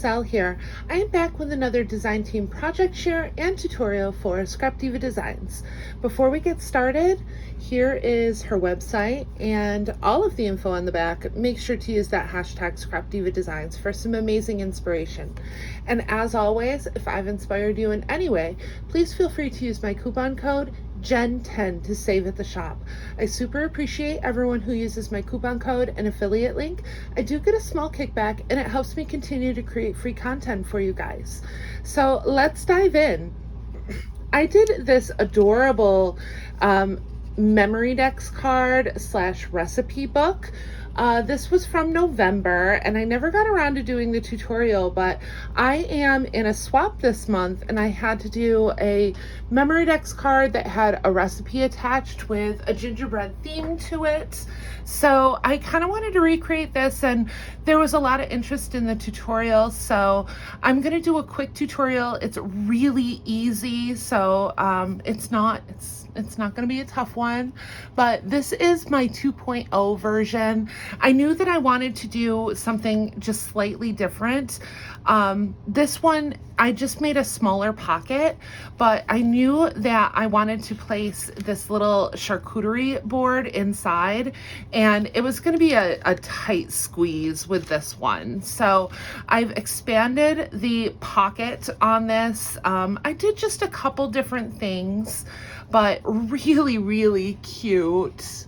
JENNCASCELL here. I am back with another design team project share and tutorial for Scrap Diva Designs. Before we get started, here is her website and all of the info on the back. Make sure to use that hashtag Scrap Diva Designs for some amazing inspiration. And as always, if I've inspired you in any way, please feel free to use my coupon code JEN10 to save at the shop. I super appreciate everyone who uses my coupon code and affiliate link. I do get a small kickback and it helps me continue to create free content for you guys. So let's dive in. I did this adorable memory decks card / recipe book. This was from November and I never got around to doing the tutorial, but I am in a swap this month and I had to do a memory decks card that had a recipe attached with a gingerbread theme to it. So I kind of wanted to recreate this and there was a lot of interest in the tutorial. So I'm going to do a quick tutorial. It's really easy. So it's not going to be a tough one, but this is my 2.0 version. I knew that I wanted to do something just slightly different. This one, I just made a smaller pocket, but I knew that I wanted to place this little charcuterie board inside, and it was going to be a tight squeeze with this one. So I've expanded the pocket on this. I did just a couple different things, but really, really cute.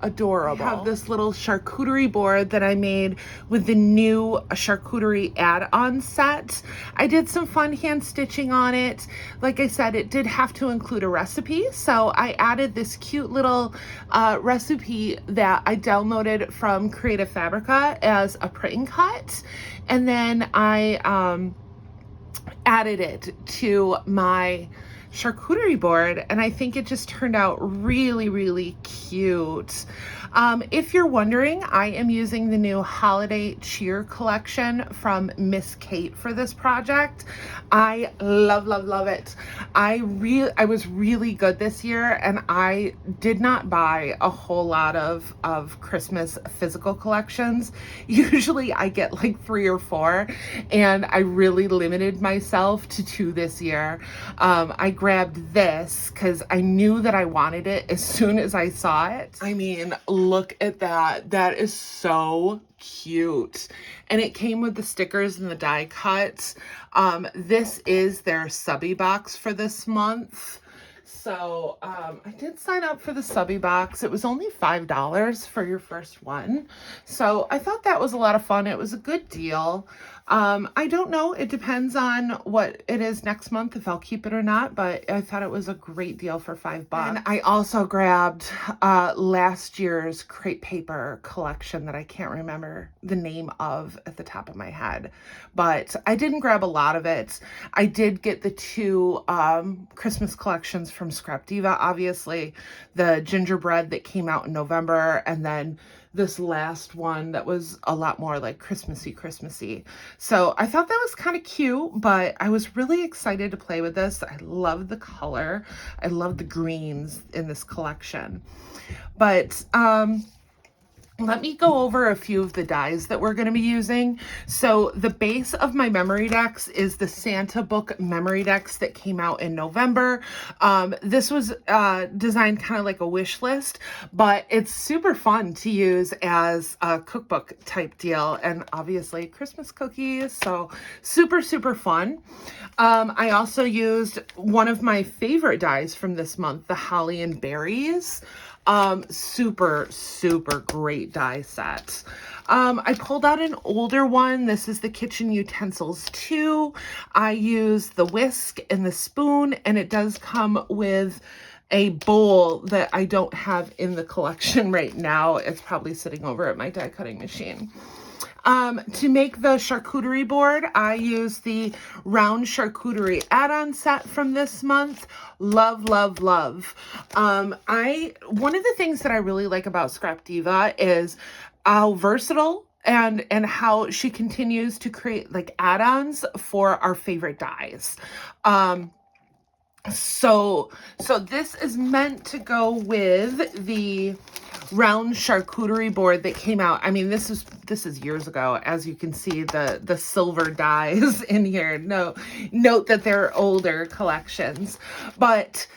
Adorable. I have this little charcuterie board that I made with the new charcuterie add-on set. I did some fun hand stitching on it. Like I said, it did have to include a recipe, so I added this cute little recipe that I downloaded from Creative Fabrica as a print cut, and then I added it to my charcuterie board, and I think it just turned out really, really cute. If you're wondering, I am using the new Holiday Cheer collection from Miss Kate for this project. I love, love, love it. I was really good this year, and I did not buy a whole lot of Christmas physical collections. Usually I get like 3 or 4, and I really limited myself to 2 this year. I grabbed this because I knew that I wanted it as soon as I saw it. I mean, look at that. That is so cute. And it came with the stickers and the die cuts. This is their subby box for this month. So I did sign up for the subby box. It was only $5 for your first one. So I thought that was a lot of fun. It was a good deal. I don't know. It depends on what it is next month, if I'll keep it or not, but I thought it was a great deal for $5. And I also grabbed last year's crepe paper collection that I can't remember the name of at the top of my head, but I didn't grab a lot of it. I did get the 2 Christmas collections from Scrap Diva, obviously, the gingerbread that came out in November, and then this last one that was a lot more like Christmassy. So I thought that was kind of cute, but I was really excited to play with this. I love the color. I love the greens in this collection. But let me go over a few of the dies that we're going to be using. So the base of my memory decks is the Santa Book memory decks that came out in November. This was designed kind of like a wish list, but it's super fun to use as a cookbook type deal, and obviously Christmas cookies. So super, super fun. I also used one of my favorite dies from this month, the Holly and Berries. Super, super great die set. I pulled out an older one. This is the Kitchen Utensils 2. I used the whisk and the spoon, and it does come with a bowl that I don't have in the collection right now. It's probably sitting over at my die cutting machine. To make the charcuterie board, I use the round charcuterie add-on set from this month. Love, love, love. One of the things that I really like about Scrap Diva is how versatile and how she continues to create like add-ons for our favorite dies. So this is meant to go with the round charcuterie board that came out. I mean, this is years ago. As you can see, the silver dies in here. Note that they're older collections, but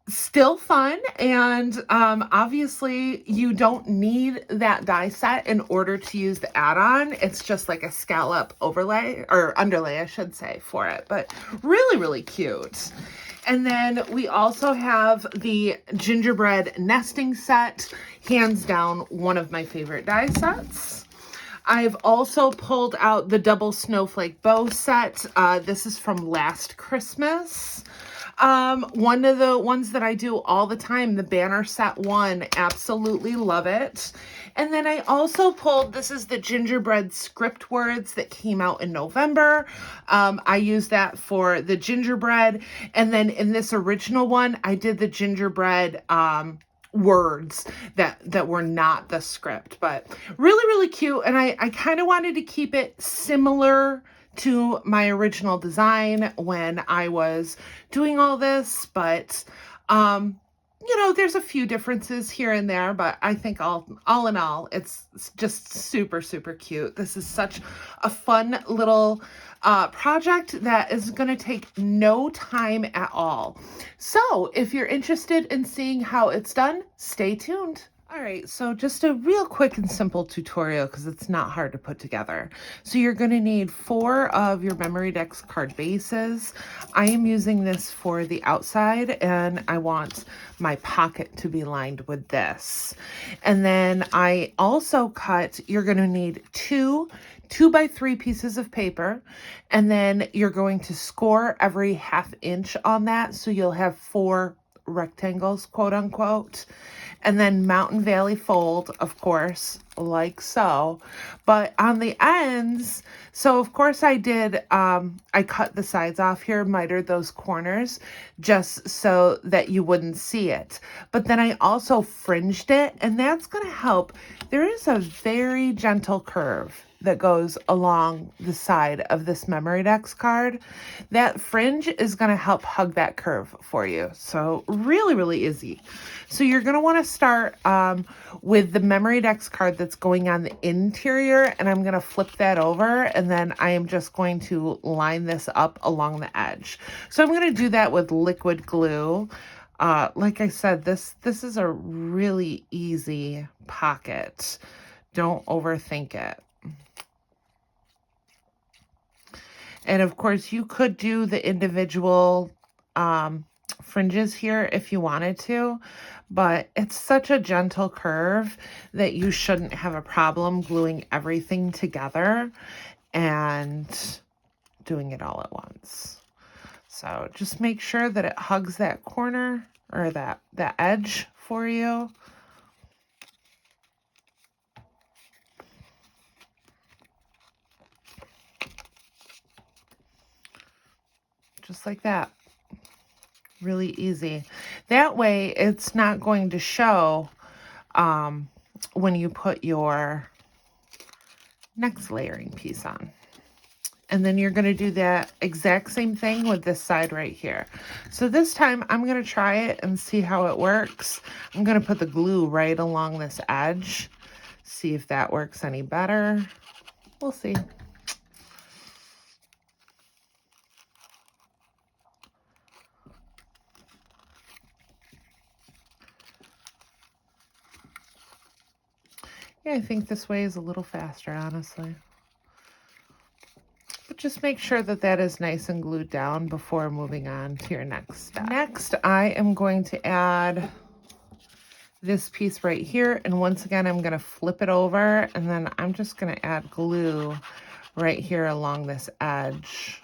still fun. And obviously you don't need that die set in order to use the add-on. It's just like a scallop overlay, or underlay I should say, for it, but really, really cute. And then we also have the gingerbread nesting set, hands down one of my favorite die sets. I've also pulled out the double snowflake bow set. This is from last Christmas. One of the ones that I do all the time, the banner set one, absolutely love it. And then I also pulled, this is the gingerbread script words that came out in November. I use that for the gingerbread. And then in this original one, I did the gingerbread, words that were not the script, but really, really cute. And I kind of wanted to keep it similar to my original design when I was doing all this, but you know, there's a few differences here and there, but I think all in all, it's just super, super cute. This is such a fun little project that is going to take no time at all. So if you're interested in seeing how it's done, stay tuned. All right, so just a real quick and simple tutorial because it's not hard to put together. So you're going to need 4 of your Memory Dex card bases. I am using this for the outside, and I want my pocket to be lined with this. And then I also cut, you're going to need 2 2x3 pieces of paper, and then you're going to score every 1/2 inch on that, so you'll have 4 rectangles, quote unquote. And then Mountain Valley fold, of course, like so. But on the ends, so of course I did, I cut the sides off here, mitered those corners, just so that you wouldn't see it. But then I also fringed it, and that's going to help. There is a very gentle curve that goes along the side of this Memory Dex card. That fringe is going to help hug that curve for you. So really, really easy. So you're going to want to start with the Memory Dex card that's going on the interior, and I'm going to flip that over, and then I am just going to line this up along the edge. So I'm going to do that with liquid glue. Like I said, this is a really easy pocket. Don't overthink it. And of course, you could do the individual fringes here if you wanted to, but it's such a gentle curve that you shouldn't have a problem gluing everything together and doing it all at once. So just make sure that it hugs that corner or that edge for you. Just like that. Really easy. That way it's not going to show when you put your next layering piece on. And then you're going to do that exact same thing with this side right here. So this time I'm going to try it and see how it works. I'm going to put the glue right along this edge. See if that works any better. We'll see. Yeah, I think this way is a little faster, honestly. But just make sure that that is nice and glued down before moving on to your next step. Next, I am going to add this piece right here. And once again, I'm going to flip it over, and then I'm just going to add glue right here along this edge.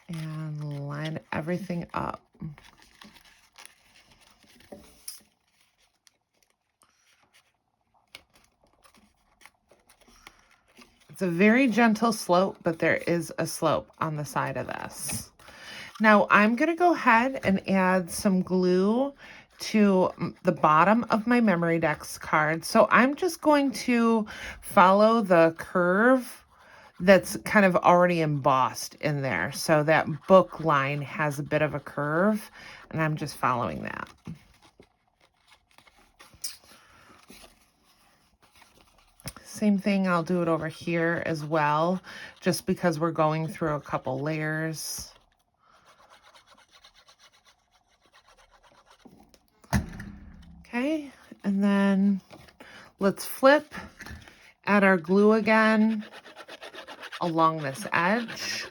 And line everything up. It's a very gentle slope, but there is a slope on the side of this. Now I'm going to go ahead and add some glue to the bottom of my memory decks card. So I'm just going to follow the curve that's kind of already embossed in there. So that book line has a bit of a curve, and I'm just following that. Same thing, I'll do it over here as well, just because we're going through a couple layers. Okay, and then let's flip, add our glue again along this edge.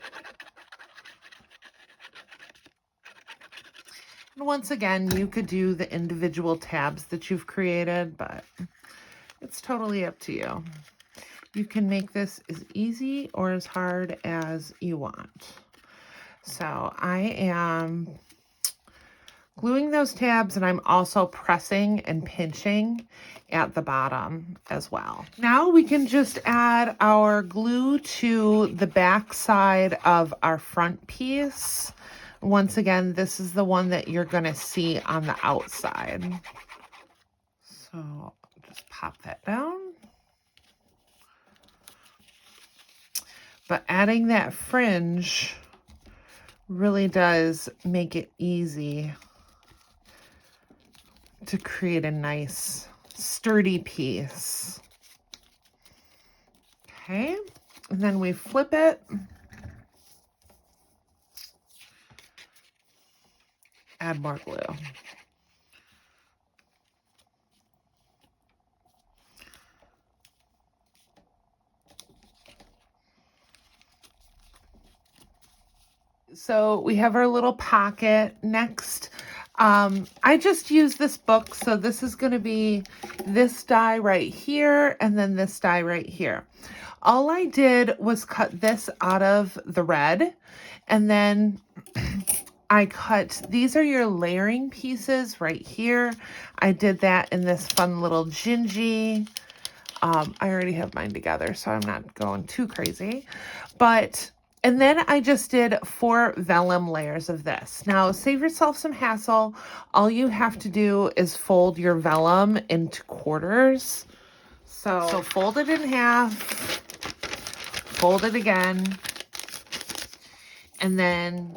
And once again, you could do the individual tabs that you've created, but it's totally up to you. You can make this as easy or as hard as you want. So I am gluing those tabs, and I'm also pressing and pinching at the bottom as well. Now we can just add our glue to the back side of our front piece. Once again, this is the one that you're going to see on the outside. So just pop that down. But adding that fringe really does make it easy to create a nice sturdy piece. Okay, and then we flip it. Add more glue. So we have our little pocket next. I just use this book, so this is going to be this die right here and then this die right here. All I did was cut this out of the red, and then I cut, these are your layering pieces right here. I did that in this fun little gingy. I already have mine together, so I'm not going too crazy, but and then I just did 4 vellum layers of this. Now, save yourself some hassle. All you have to do is fold your vellum into quarters. So fold it in half, fold it again, and then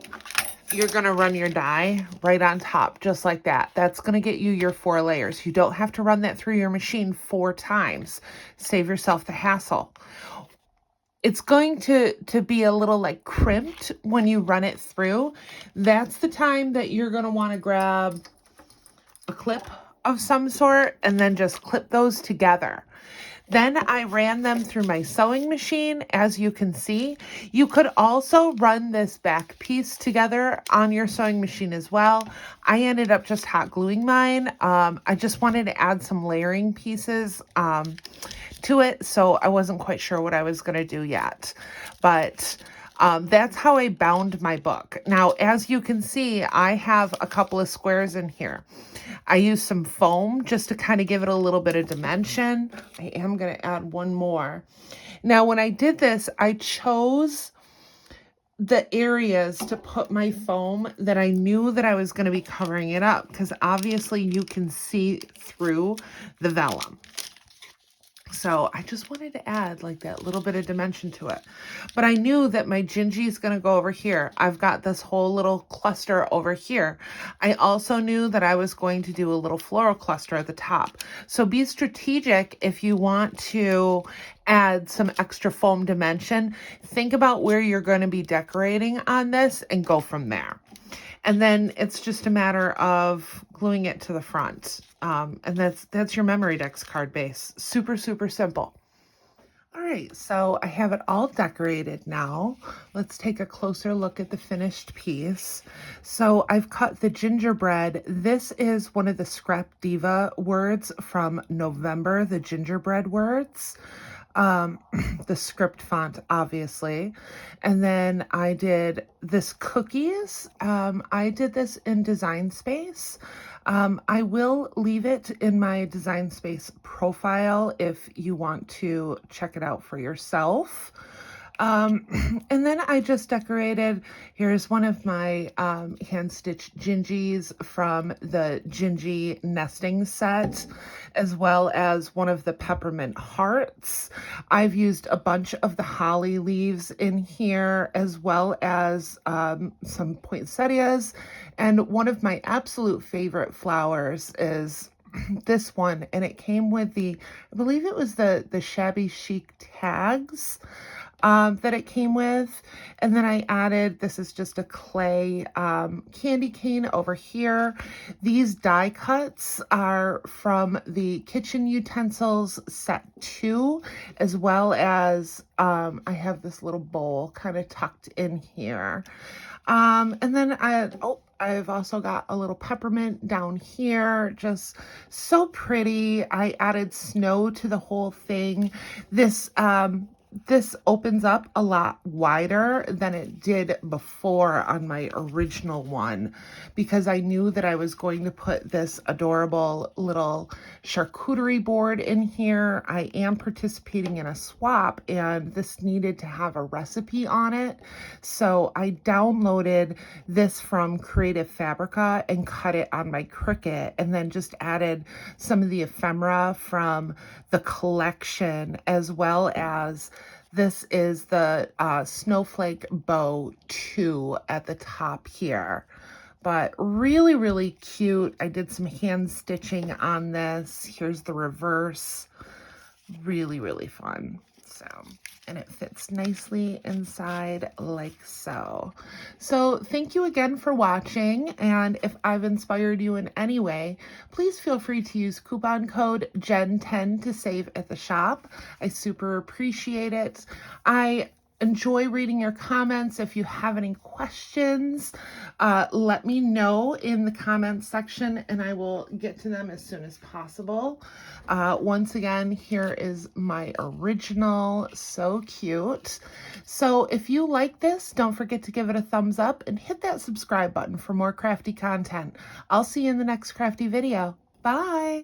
you're gonna run your die right on top, just like that. That's gonna get you your 4 layers. You don't have to run that through your machine 4 times. Save yourself the hassle. It's going to be a little like crimped when you run it through. That's the time that you're going to want to grab a clip of some sort and then just clip those together. Then I ran them through my sewing machine, as you can see. You could also run this back piece together on your sewing machine as well. I ended up just hot gluing mine. I just wanted to add some layering pieces to it, so I wasn't quite sure what I was going to do yet. But that's how I bound my book. Now, as you can see, I have a couple of squares in here. I used some foam just to kind of give it a little bit of dimension. I am going to add one more. Now, when I did this, I chose the areas to put my foam that I knew that I was going to be covering it up, because obviously you can see through the vellum. So I just wanted to add like that little bit of dimension to it. But I knew that my gingy is going to go over here. I've got this whole little cluster over here. I also knew that I was going to do a little floral cluster at the top. So be strategic if you want to add some extra foam dimension. Think about where you're going to be decorating on this and go from there. And then it's just a matter of gluing it to the front. And that's your memory decks card base. Super, super simple. All right, so I have it all decorated now. Let's take a closer look at the finished piece. So I've cut the gingerbread. This is one of the Scrap Diva words from November, the gingerbread words. The script font, obviously. And then I did this cookies. I did this in Design Space. I will leave it in my Design Space profile if you want to check it out for yourself. And then I just decorated, here's one of my hand-stitched gingies from the Gingy nesting set, as well as one of the peppermint hearts. I've used a bunch of the holly leaves in here, as well as some poinsettias. And one of my absolute favorite flowers is this one, and it came with I believe it was the shabby chic tags that it came with. And then I added, this is just a clay candy cane over here. These die cuts are from the kitchen utensils set 2, as well as I have this little bowl kind of tucked in here. And then I've also got a little peppermint down here, just so pretty. I added snow to the whole thing. This opens up a lot wider than it did before on my original one, because I knew that I was going to put this adorable little charcuterie board in here. I am participating in a swap, and this needed to have a recipe on it. So I downloaded this from Creative Fabrica and cut it on my Cricut, and then just added some of the ephemera from the collection, as well as this is the snowflake bow 2 at the top here. But really, really cute. I did some hand stitching on this. Here's the reverse. Really, really fun. So, and it fits nicely inside like so. So thank you again for watching, and if I've inspired you in any way, please feel free to use coupon code JEN10 to save at the shop. I super appreciate it. I enjoy reading your comments. If you have any questions, let me know in the comments section, and I will get to them as soon as possible. Once again, here is my original. So cute. So if you like this, don't forget to give it a thumbs up and hit that subscribe button for more crafty content. I'll see you in the next crafty video. Bye!